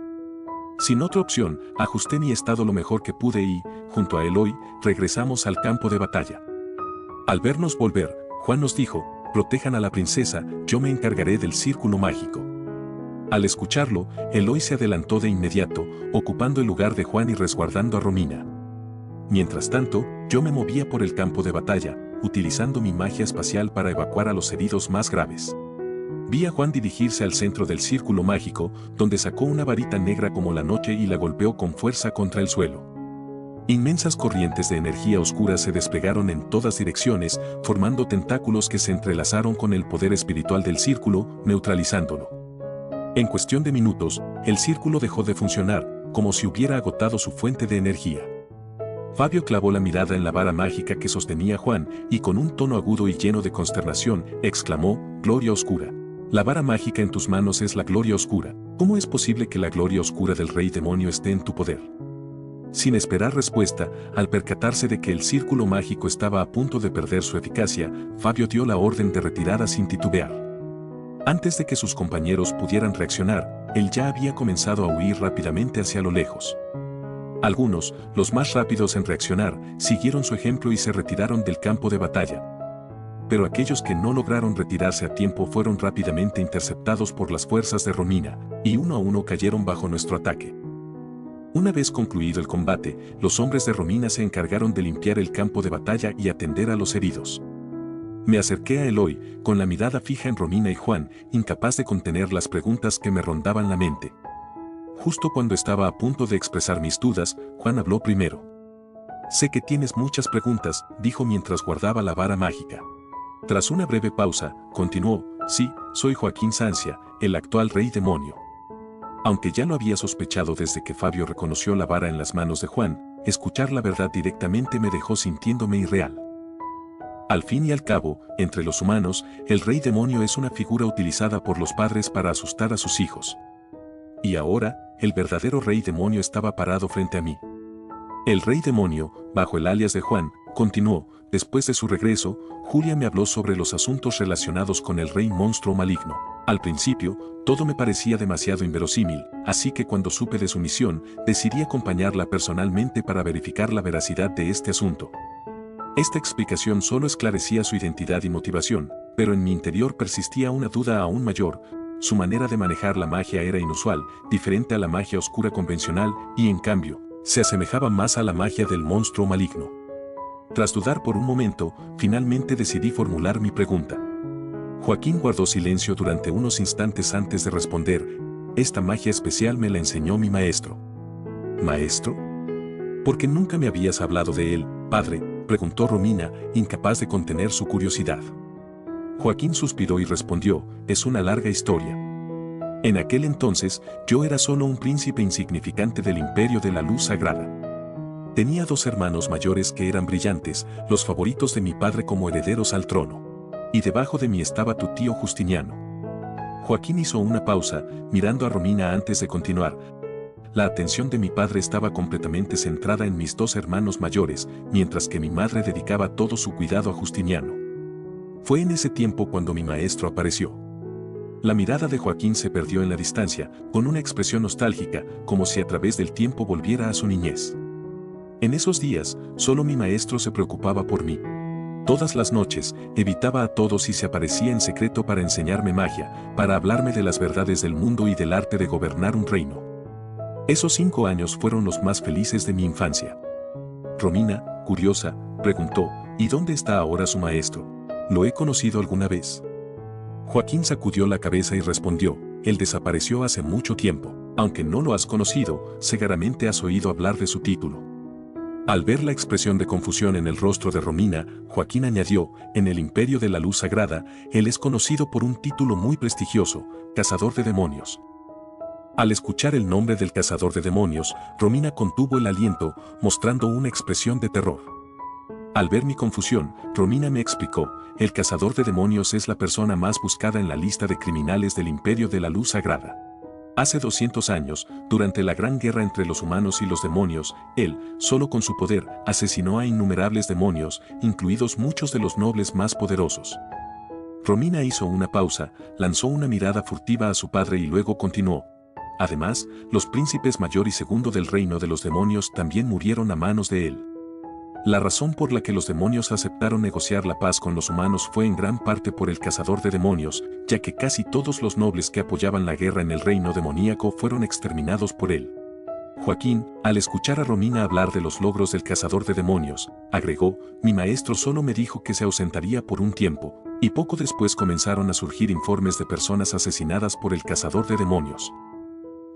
Sin otra opción, ajusté mi estado lo mejor que pude y, junto a Eloy, regresamos al campo de batalla. Al vernos volver, Juan nos dijo: protejan a la princesa, yo me encargaré del círculo mágico. Al escucharlo, Eloy se adelantó de inmediato, ocupando el lugar de Juan y resguardando a Romina. Mientras tanto, yo me movía por el campo de batalla, utilizando mi magia espacial para evacuar a los heridos más graves. Vi a Juan dirigirse al centro del círculo mágico, donde sacó una varita negra como la noche y la golpeó con fuerza contra el suelo. Inmensas corrientes de energía oscura se desplegaron en todas direcciones, formando tentáculos que se entrelazaron con el poder espiritual del círculo, neutralizándolo. En cuestión de minutos, el círculo dejó de funcionar, como si hubiera agotado su fuente de energía. Fabio clavó la mirada en la vara mágica que sostenía Juan, y con un tono agudo y lleno de consternación, exclamó: «Gloria oscura. La vara mágica en tus manos es la gloria oscura. ¿Cómo es posible que la gloria oscura del rey demonio esté en tu poder?». Sin esperar respuesta, al percatarse de que el círculo mágico estaba a punto de perder su eficacia, Fabio dio la orden de retirada sin titubear. Antes de que sus compañeros pudieran reaccionar, él ya había comenzado a huir rápidamente hacia lo lejos. Algunos, los más rápidos en reaccionar, siguieron su ejemplo y se retiraron del campo de batalla. Pero aquellos que no lograron retirarse a tiempo fueron rápidamente interceptados por las fuerzas de Romina, y uno a uno cayeron bajo nuestro ataque. Una vez concluido el combate, los hombres de Romina se encargaron de limpiar el campo de batalla y atender a los heridos. Me acerqué a Eloy, con la mirada fija en Romina y Juan, incapaz de contener las preguntas que me rondaban la mente. Justo cuando estaba a punto de expresar mis dudas, Juan habló primero. «Sé que tienes muchas preguntas», dijo mientras guardaba la vara mágica. Tras una breve pausa, continuó: «Sí, soy Joaquín Sancia, el actual rey demonio». Aunque ya lo había sospechado desde que Fabio reconoció la vara en las manos de Juan, escuchar la verdad directamente me dejó sintiéndome irreal. Al fin y al cabo, entre los humanos, el rey demonio es una figura utilizada por los padres para asustar a sus hijos. Y ahora, el verdadero rey demonio estaba parado frente a mí. El rey demonio, bajo el alias de Juan, continuó: «Después de su regreso, Julia me habló sobre los asuntos relacionados con el rey monstruo maligno. Al principio, todo me parecía demasiado inverosímil, así que cuando supe de su misión, decidí acompañarla personalmente para verificar la veracidad de este asunto». Esta explicación solo esclarecía su identidad y motivación, pero en mi interior persistía una duda aún mayor. Su manera de manejar la magia era inusual, diferente a la magia oscura convencional, y en cambio, se asemejaba más a la magia del monstruo maligno. Tras dudar por un momento, finalmente decidí formular mi pregunta. Joaquín guardó silencio durante unos instantes antes de responder: «Esta magia especial me la enseñó mi maestro». «¿Maestro? ¿Por qué nunca me habías hablado de él, padre?», preguntó Romina, incapaz de contener su curiosidad. Joaquín suspiró y respondió: «Es una larga historia. En aquel entonces, yo era solo un príncipe insignificante del imperio de la luz sagrada. Tenía 2 hermanos mayores que eran brillantes, los favoritos de mi padre como herederos al trono. Y debajo de mí estaba tu tío Justiniano». Joaquín hizo una pausa, mirando a Romina antes de continuar. La atención de mi padre estaba completamente centrada en mis 2 hermanos mayores, mientras que mi madre dedicaba todo su cuidado a Justiniano. Fue en ese tiempo cuando mi maestro apareció. La mirada de Joaquín se perdió en la distancia, con una expresión nostálgica, como si a través del tiempo volviera a su niñez. En esos días, solo mi maestro se preocupaba por mí. Todas las noches, evitaba a todos y se aparecía en secreto para enseñarme magia, para hablarme de las verdades del mundo y del arte de gobernar un reino. Esos 5 años fueron los más felices de mi infancia. Romina, curiosa, preguntó: «¿Y dónde está ahora su maestro? ¿Lo he conocido alguna vez?». Joaquín sacudió la cabeza y respondió: «Él desapareció hace mucho tiempo. Aunque no lo has conocido, seguramente has oído hablar de su título». Al ver la expresión de confusión en el rostro de Romina, Joaquín añadió: «En el imperio de la luz sagrada, él es conocido por un título muy prestigioso: Cazador de demonios». Al escuchar el nombre del cazador de demonios, Romina contuvo el aliento, mostrando una expresión de terror. Al ver mi confusión, Romina me explicó: «El cazador de demonios es la persona más buscada en la lista de criminales del imperio de la luz sagrada. Hace 200 años, durante la gran guerra entre los humanos y los demonios, él, solo con su poder, asesinó a innumerables demonios, incluidos muchos de los nobles más poderosos. Romina hizo una pausa, lanzó una mirada furtiva a su padre y luego continuó. Además, los príncipes mayor y segundo del reino de los demonios también murieron a manos de él. La razón por la que los demonios aceptaron negociar la paz con los humanos fue en gran parte por el cazador de demonios, ya que casi todos los nobles que apoyaban la guerra en el reino demoníaco fueron exterminados por él. Joaquín, al escuchar a Romina hablar de los logros del cazador de demonios, agregó, mi maestro solo me dijo que se ausentaría por un tiempo, y poco después comenzaron a surgir informes de personas asesinadas por el cazador de demonios.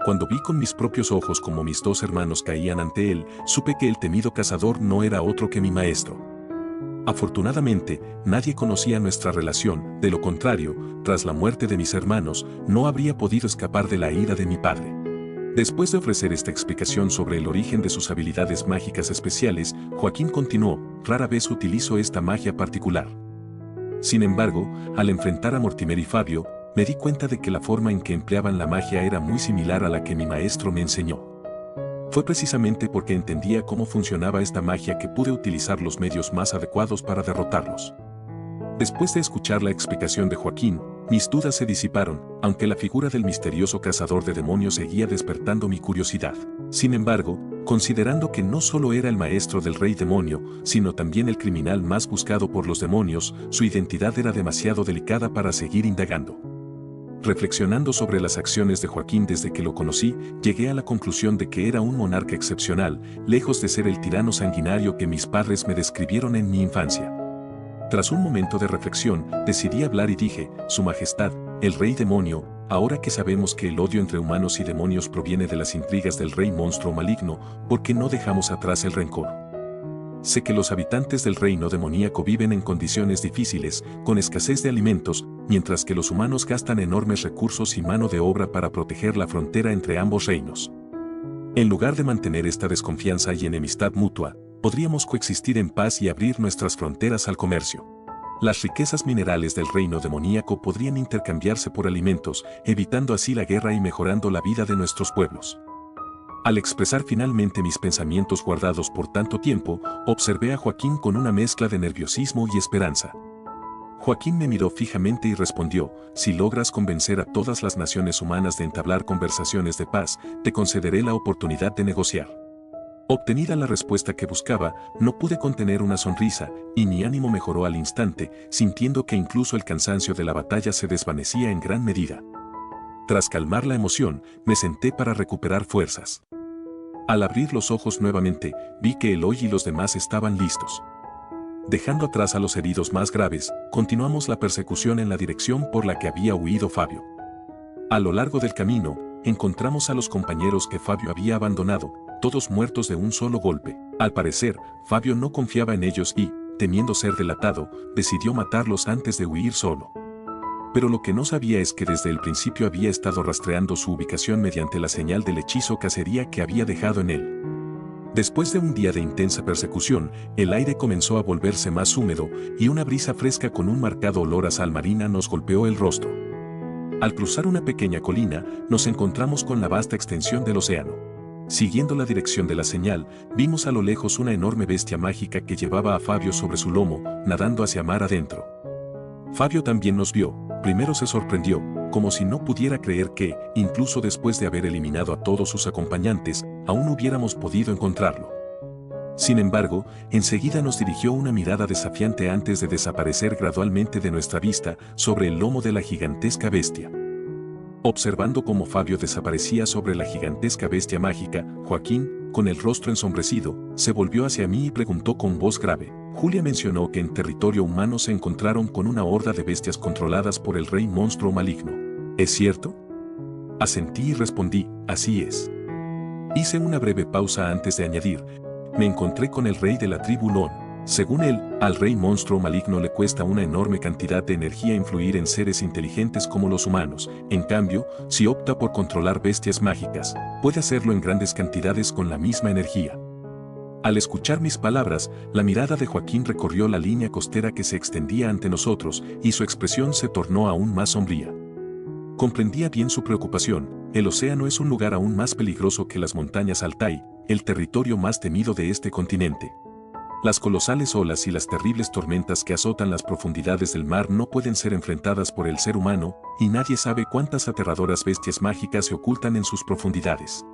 Cuando vi con mis propios ojos cómo mis dos hermanos caían ante él, supe que el temido cazador no era otro que mi maestro. Afortunadamente, nadie conocía nuestra relación, de lo contrario, tras la muerte de mis hermanos, no habría podido escapar de la ira de mi padre. Después de ofrecer esta explicación sobre el origen de sus habilidades mágicas especiales, Joaquín continuó, rara vez utilizo esta magia particular. Sin embargo, al enfrentar a Mortimer y Fabio, me di cuenta de que la forma en que empleaban la magia era muy similar a la que mi maestro me enseñó. Fue precisamente porque entendía cómo funcionaba esta magia que pude utilizar los medios más adecuados para derrotarlos. Después de escuchar la explicación de Joaquín, mis dudas se disiparon, aunque la figura del misterioso cazador de demonios seguía despertando mi curiosidad. Sin embargo, considerando que no solo era el maestro del rey demonio, sino también el criminal más buscado por los demonios, su identidad era demasiado delicada para seguir indagando. Reflexionando sobre las acciones de Joaquín desde que lo conocí, llegué a la conclusión de que era un monarca excepcional, lejos de ser el tirano sanguinario que mis padres me describieron en mi infancia. Tras un momento de reflexión, decidí hablar y dije, Su Majestad, el Rey Demonio, ahora que sabemos que el odio entre humanos y demonios proviene de las intrigas del Rey Monstruo Maligno, ¿por qué no dejamos atrás el rencor? Sé que los habitantes del reino demoníaco viven en condiciones difíciles, con escasez de alimentos, mientras que los humanos gastan enormes recursos y mano de obra para proteger la frontera entre ambos reinos. En lugar de mantener esta desconfianza y enemistad mutua, podríamos coexistir en paz y abrir nuestras fronteras al comercio. Las riquezas minerales del reino demoníaco podrían intercambiarse por alimentos, evitando así la guerra y mejorando la vida de nuestros pueblos. Al expresar finalmente mis pensamientos guardados por tanto tiempo, observé a Joaquín con una mezcla de nerviosismo y esperanza. Joaquín me miró fijamente y respondió, si logras convencer a todas las naciones humanas de entablar conversaciones de paz, te concederé la oportunidad de negociar. Obtenida la respuesta que buscaba, no pude contener una sonrisa, y mi ánimo mejoró al instante, sintiendo que incluso el cansancio de la batalla se desvanecía en gran medida. Tras calmar la emoción, me senté para recuperar fuerzas. Al abrir los ojos nuevamente, vi que Eloy y los demás estaban listos. Dejando atrás a los heridos más graves, continuamos la persecución en la dirección por la que había huido Fabio. A lo largo del camino, encontramos a los compañeros que Fabio había abandonado, todos muertos de un solo golpe. Al parecer, Fabio no confiaba en ellos y, temiendo ser delatado, decidió matarlos antes de huir solo. Pero lo que no sabía es que desde el principio había estado rastreando su ubicación mediante la señal del hechizo cacería que había dejado en él. Después de un día de intensa persecución, el aire comenzó a volverse más húmedo y una brisa fresca con un marcado olor a sal marina nos golpeó el rostro. Al cruzar una pequeña colina, nos encontramos con la vasta extensión del océano. Siguiendo la dirección de la señal, vimos a lo lejos una enorme bestia mágica que llevaba a Fabio sobre su lomo, nadando hacia mar adentro. Fabio también nos vio. Primero se sorprendió, como si no pudiera creer que, incluso después de haber eliminado a todos sus acompañantes, aún hubiéramos podido encontrarlo. Sin embargo, enseguida nos dirigió una mirada desafiante antes de desaparecer gradualmente de nuestra vista sobre el lomo de la gigantesca bestia. Observando cómo Fabio desaparecía sobre la gigantesca bestia mágica, Joaquín, con el rostro ensombrecido, se volvió hacia mí y preguntó con voz grave. Julia mencionó que en territorio humano se encontraron con una horda de bestias controladas por el rey monstruo maligno. ¿Es cierto? Asentí y respondí, así es. Hice una breve pausa antes de añadir, me encontré con el rey de la tribu Lon. Según él, al rey monstruo maligno le cuesta una enorme cantidad de energía influir en seres inteligentes como los humanos. En cambio, si opta por controlar bestias mágicas, puede hacerlo en grandes cantidades con la misma energía. Al escuchar mis palabras, la mirada de Joaquín recorrió la línea costera que se extendía ante nosotros y su expresión se tornó aún más sombría. Comprendía bien su preocupación, el océano es un lugar aún más peligroso que las montañas Altai, el territorio más temido de este continente. Las colosales olas y las terribles tormentas que azotan las profundidades del mar no pueden ser enfrentadas por el ser humano, y nadie sabe cuántas aterradoras bestias mágicas se ocultan en sus profundidades.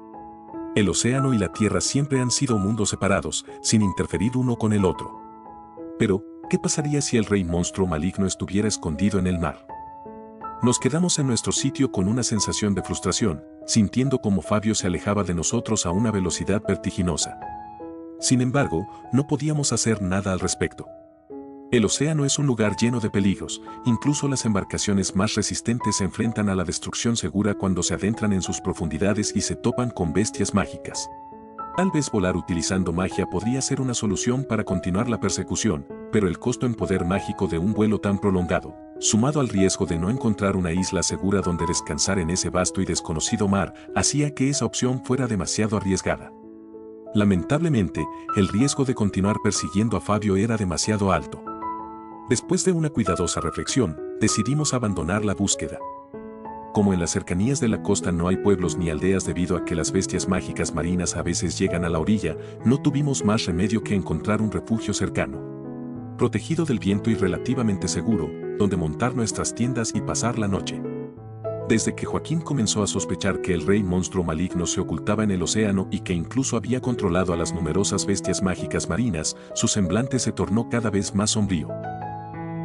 El océano y la tierra siempre han sido mundos separados, sin interferir uno con el otro. Pero, ¿qué pasaría si el rey monstruo maligno estuviera escondido en el mar? Nos quedamos en nuestro sitio con una sensación de frustración, sintiendo como Fabio se alejaba de nosotros a una velocidad vertiginosa. Sin embargo, no podíamos hacer nada al respecto. El océano es un lugar lleno de peligros, incluso las embarcaciones más resistentes se enfrentan a la destrucción segura cuando se adentran en sus profundidades y se topan con bestias mágicas. Tal vez volar utilizando magia podría ser una solución para continuar la persecución, pero el costo en poder mágico de un vuelo tan prolongado, sumado al riesgo de no encontrar una isla segura donde descansar en ese vasto y desconocido mar, hacía que esa opción fuera demasiado arriesgada. Lamentablemente, el riesgo de continuar persiguiendo a Fabio era demasiado alto. Después de una cuidadosa reflexión, decidimos abandonar la búsqueda. Como en las cercanías de la costa no hay pueblos ni aldeas debido a que las bestias mágicas marinas a veces llegan a la orilla, no tuvimos más remedio que encontrar un refugio cercano, protegido del viento y relativamente seguro, donde montar nuestras tiendas y pasar la noche. Desde que Joaquín comenzó a sospechar que el rey monstruo maligno se ocultaba en el océano y que incluso había controlado a las numerosas bestias mágicas marinas, su semblante se tornó cada vez más sombrío.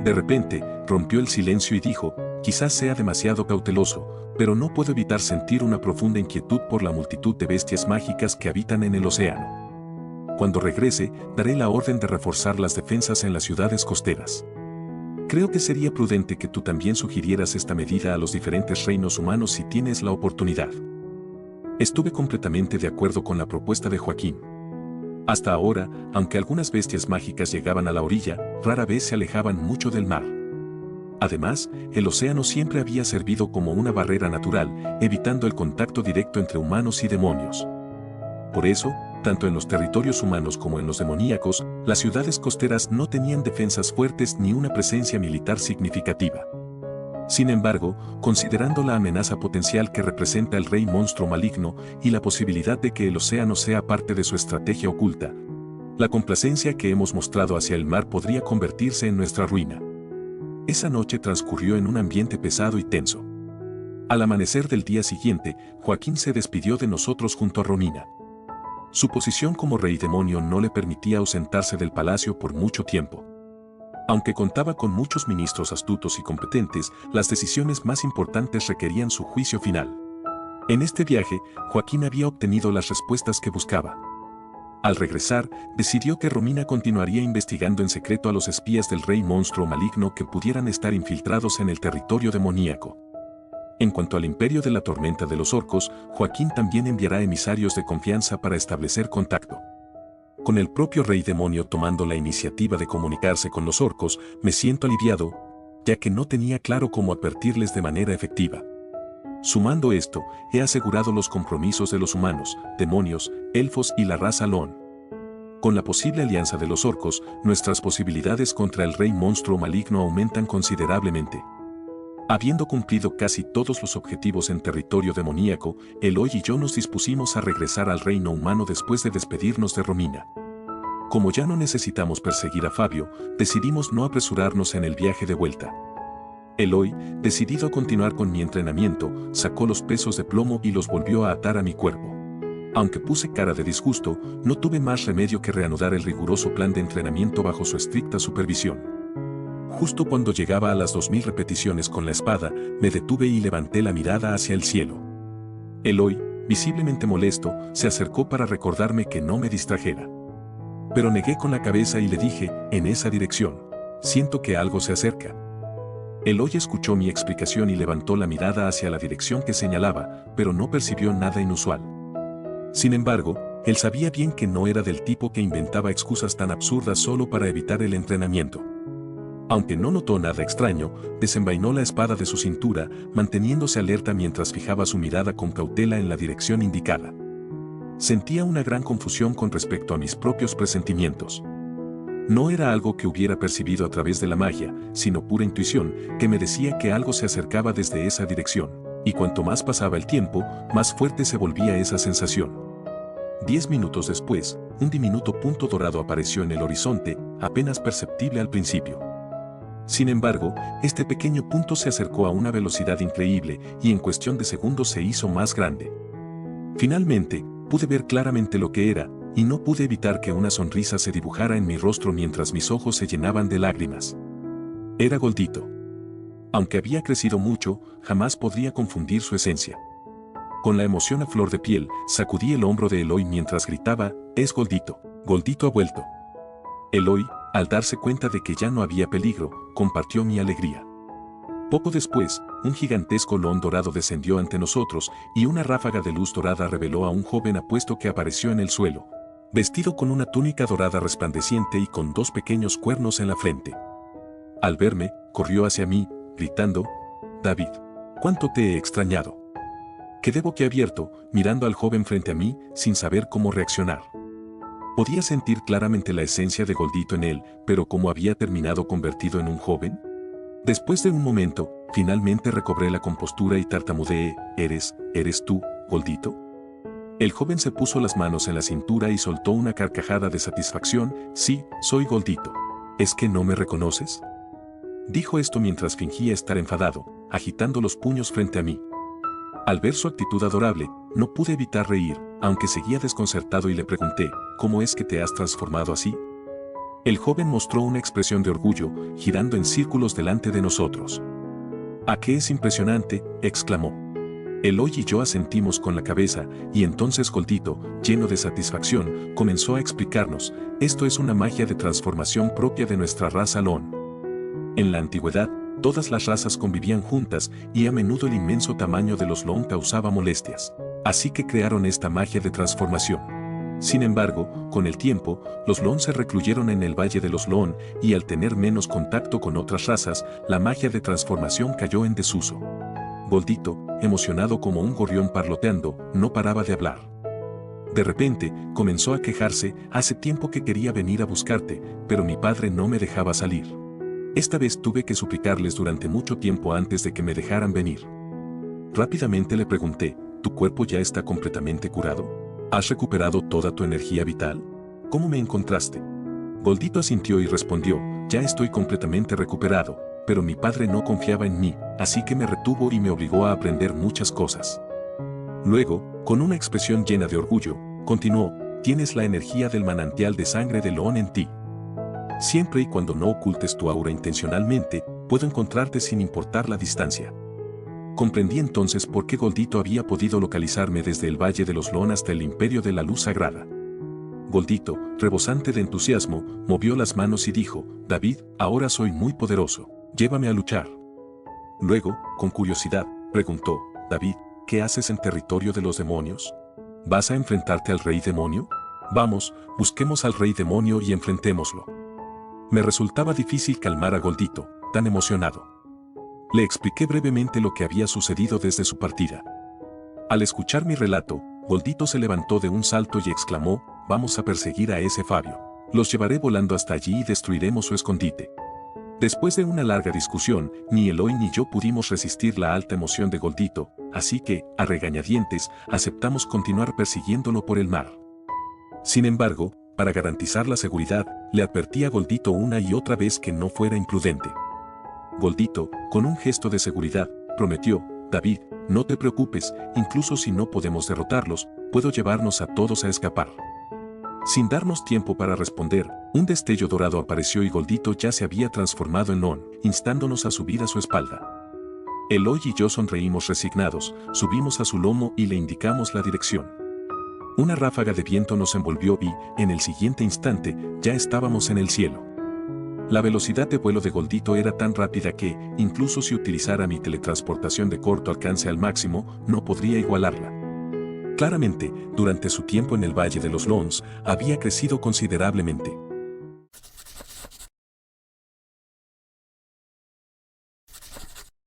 De repente, rompió el silencio y dijo: quizás sea demasiado cauteloso, pero no puedo evitar sentir una profunda inquietud por la multitud de bestias mágicas que habitan en el océano. Cuando regrese, daré la orden de reforzar las defensas en las ciudades costeras. Creo que sería prudente que tú también sugirieras esta medida a los diferentes reinos humanos si tienes la oportunidad. Estuve completamente de acuerdo con la propuesta de Joaquín. Hasta ahora, aunque algunas bestias mágicas llegaban a la orilla, rara vez se alejaban mucho del mar. Además, el océano siempre había servido como una barrera natural, evitando el contacto directo entre humanos y demonios. Por eso, tanto en los territorios humanos como en los demoníacos, las ciudades costeras no tenían defensas fuertes ni una presencia militar significativa. Sin embargo, considerando la amenaza potencial que representa el rey monstruo maligno y la posibilidad de que el océano sea parte de su estrategia oculta, la complacencia que hemos mostrado hacia el mar podría convertirse en nuestra ruina. Esa noche transcurrió en un ambiente pesado y tenso. Al amanecer del día siguiente, Joaquín se despidió de nosotros junto a Romina. Su posición como rey demonio no le permitía ausentarse del palacio por mucho tiempo. Aunque contaba con muchos ministros astutos y competentes, las decisiones más importantes requerían su juicio final. En este viaje, Joaquín había obtenido las respuestas que buscaba. Al regresar, decidió que Romina continuaría investigando en secreto a los espías del rey monstruo maligno que pudieran estar infiltrados en el territorio demoníaco. En cuanto al imperio de la tormenta de los orcos, Joaquín también enviará emisarios de confianza para establecer contacto. Con el propio rey demonio tomando la iniciativa de comunicarse con los orcos, me siento aliviado, ya que no tenía claro cómo advertirles de manera efectiva. Sumando esto, he asegurado los compromisos de los humanos, demonios, elfos y la raza Loon. Con la posible alianza de los orcos, nuestras posibilidades contra el rey monstruo maligno aumentan considerablemente. Habiendo cumplido casi todos los objetivos en territorio demoníaco, Eloy y yo nos dispusimos a regresar al reino humano después de despedirnos de Romina. Como ya no necesitamos perseguir a Fabio, decidimos no apresurarnos en el viaje de vuelta. Eloy, decidido a continuar con mi entrenamiento, sacó los pesos de plomo y los volvió a atar a mi cuerpo. Aunque puse cara de disgusto, no tuve más remedio que reanudar el riguroso plan de entrenamiento bajo su estricta supervisión. Justo cuando llegaba a las 2000 repeticiones con la espada, me detuve y levanté la mirada hacia el cielo. Eloy, visiblemente molesto, se acercó para recordarme que no me distrajera. Pero negué con la cabeza y le dije: en esa dirección. Siento que algo se acerca. Eloy escuchó mi explicación y levantó la mirada hacia la dirección que señalaba, pero no percibió nada inusual. Sin embargo, él sabía bien que no era del tipo que inventaba excusas tan absurdas solo para evitar el entrenamiento. Aunque no notó nada extraño, desenvainó la espada de su cintura, manteniéndose alerta mientras fijaba su mirada con cautela en la dirección indicada. Sentía una gran confusión con respecto a mis propios presentimientos. No era algo que hubiera percibido a través de la magia, sino pura intuición, que me decía que algo se acercaba desde esa dirección, y cuanto más pasaba el tiempo, más fuerte se volvía esa sensación. 10 minutos después, un diminuto punto dorado apareció en el horizonte, apenas perceptible al principio. Sin embargo, este pequeño punto se acercó a una velocidad increíble y en cuestión de segundos se hizo más grande. Finalmente, pude ver claramente lo que era, y no pude evitar que una sonrisa se dibujara en mi rostro mientras mis ojos se llenaban de lágrimas. Era Goldito. Aunque había crecido mucho, jamás podría confundir su esencia. Con la emoción a flor de piel, sacudí el hombro de Eloy mientras gritaba, «Es Goldito, Goldito ha vuelto». Eloy, al darse cuenta de que ya no había peligro, compartió mi alegría. Poco después, un gigantesco león dorado descendió ante nosotros y una ráfaga de luz dorada reveló a un joven apuesto que apareció en el suelo, vestido con una túnica dorada resplandeciente y con 2 pequeños cuernos en la frente. Al verme, corrió hacia mí, gritando, «David, ¿cuánto te he extrañado?». Quedé boquiabierto, mirando al joven frente a mí, sin saber cómo reaccionar. Podía sentir claramente la esencia de Goldito en él, pero ¿cómo había terminado convertido en un joven? Después de un momento, finalmente recobré la compostura y tartamudeé, ¿Eres tú, Goldito? El joven se puso las manos en la cintura y soltó una carcajada de satisfacción, «Sí, soy Goldito. ¿Es que no me reconoces?». Dijo esto mientras fingía estar enfadado, agitando los puños frente a mí. Al ver su actitud adorable, no pude evitar reír, aunque seguía desconcertado y le pregunté, «¿Cómo es que te has transformado así?». El joven mostró una expresión de orgullo, girando en círculos delante de nosotros. «¿A qué es impresionante?», exclamó. Eloy y yo asentimos con la cabeza, y entonces Goldito, lleno de satisfacción, comenzó a explicarnos, «Esto es una magia de transformación propia de nuestra raza Lon. En la antigüedad, todas las razas convivían juntas y a menudo el inmenso tamaño de los Lon causaba molestias. Así que crearon esta magia de transformación. Sin embargo, con el tiempo, los Lon se recluyeron en el Valle de los Lon y al tener menos contacto con otras razas, la magia de transformación cayó en desuso». Goldito, emocionado como un gorrión parloteando, no paraba de hablar. De repente, comenzó a quejarse, «Hace tiempo que quería venir a buscarte, pero mi padre no me dejaba salir. Esta vez tuve que suplicarles durante mucho tiempo antes de que me dejaran venir». Rápidamente le pregunté, «¿Tu cuerpo ya está completamente curado? ¿Has recuperado toda tu energía vital? ¿Cómo me encontraste?». Goldito asintió y respondió, «Ya estoy completamente recuperado, pero mi padre no confiaba en mí, así que me retuvo y me obligó a aprender muchas cosas». Luego, con una expresión llena de orgullo, continuó, «Tienes la energía del manantial de sangre de Lon en ti. Siempre y cuando no ocultes tu aura intencionalmente, puedo encontrarte sin importar la distancia». Comprendí entonces por qué Goldito había podido localizarme desde el Valle de los Lon hasta el Imperio de la Luz Sagrada. Goldito, rebosante de entusiasmo, movió las manos y dijo, «David, ahora soy muy poderoso, llévame a luchar». Luego, con curiosidad, preguntó, «David, ¿qué haces en territorio de los demonios? ¿Vas a enfrentarte al Rey Demonio? Vamos, busquemos al Rey Demonio y enfrentémoslo». Me resultaba difícil calmar a Goldito, tan emocionado. Le expliqué brevemente lo que había sucedido desde su partida. Al escuchar mi relato, Goldito se levantó de un salto y exclamó, «Vamos a perseguir a ese Fabio. Los llevaré volando hasta allí y destruiremos su escondite». Después de una larga discusión, ni Eloy ni yo pudimos resistir la alta emoción de Goldito, así que, a regañadientes, aceptamos continuar persiguiéndolo por el mar. Sin embargo, para garantizar la seguridad, le advertí a Goldito una y otra vez que no fuera imprudente. Goldito, con un gesto de seguridad, prometió, «David, no te preocupes, incluso si no podemos derrotarlos, puedo llevarnos a todos a escapar». Sin darnos tiempo para responder, un destello dorado apareció y Goldito ya se había transformado en Lon, instándonos a subir a su espalda. Eloy y yo sonreímos resignados, subimos a su lomo y le indicamos la dirección. Una ráfaga de viento nos envolvió y, en el siguiente instante, ya estábamos en el cielo. La velocidad de vuelo de Goldito era tan rápida que, incluso si utilizara mi teletransportación de corto alcance al máximo, no podría igualarla. Claramente, durante su tiempo en el Valle de los Lons, había crecido considerablemente.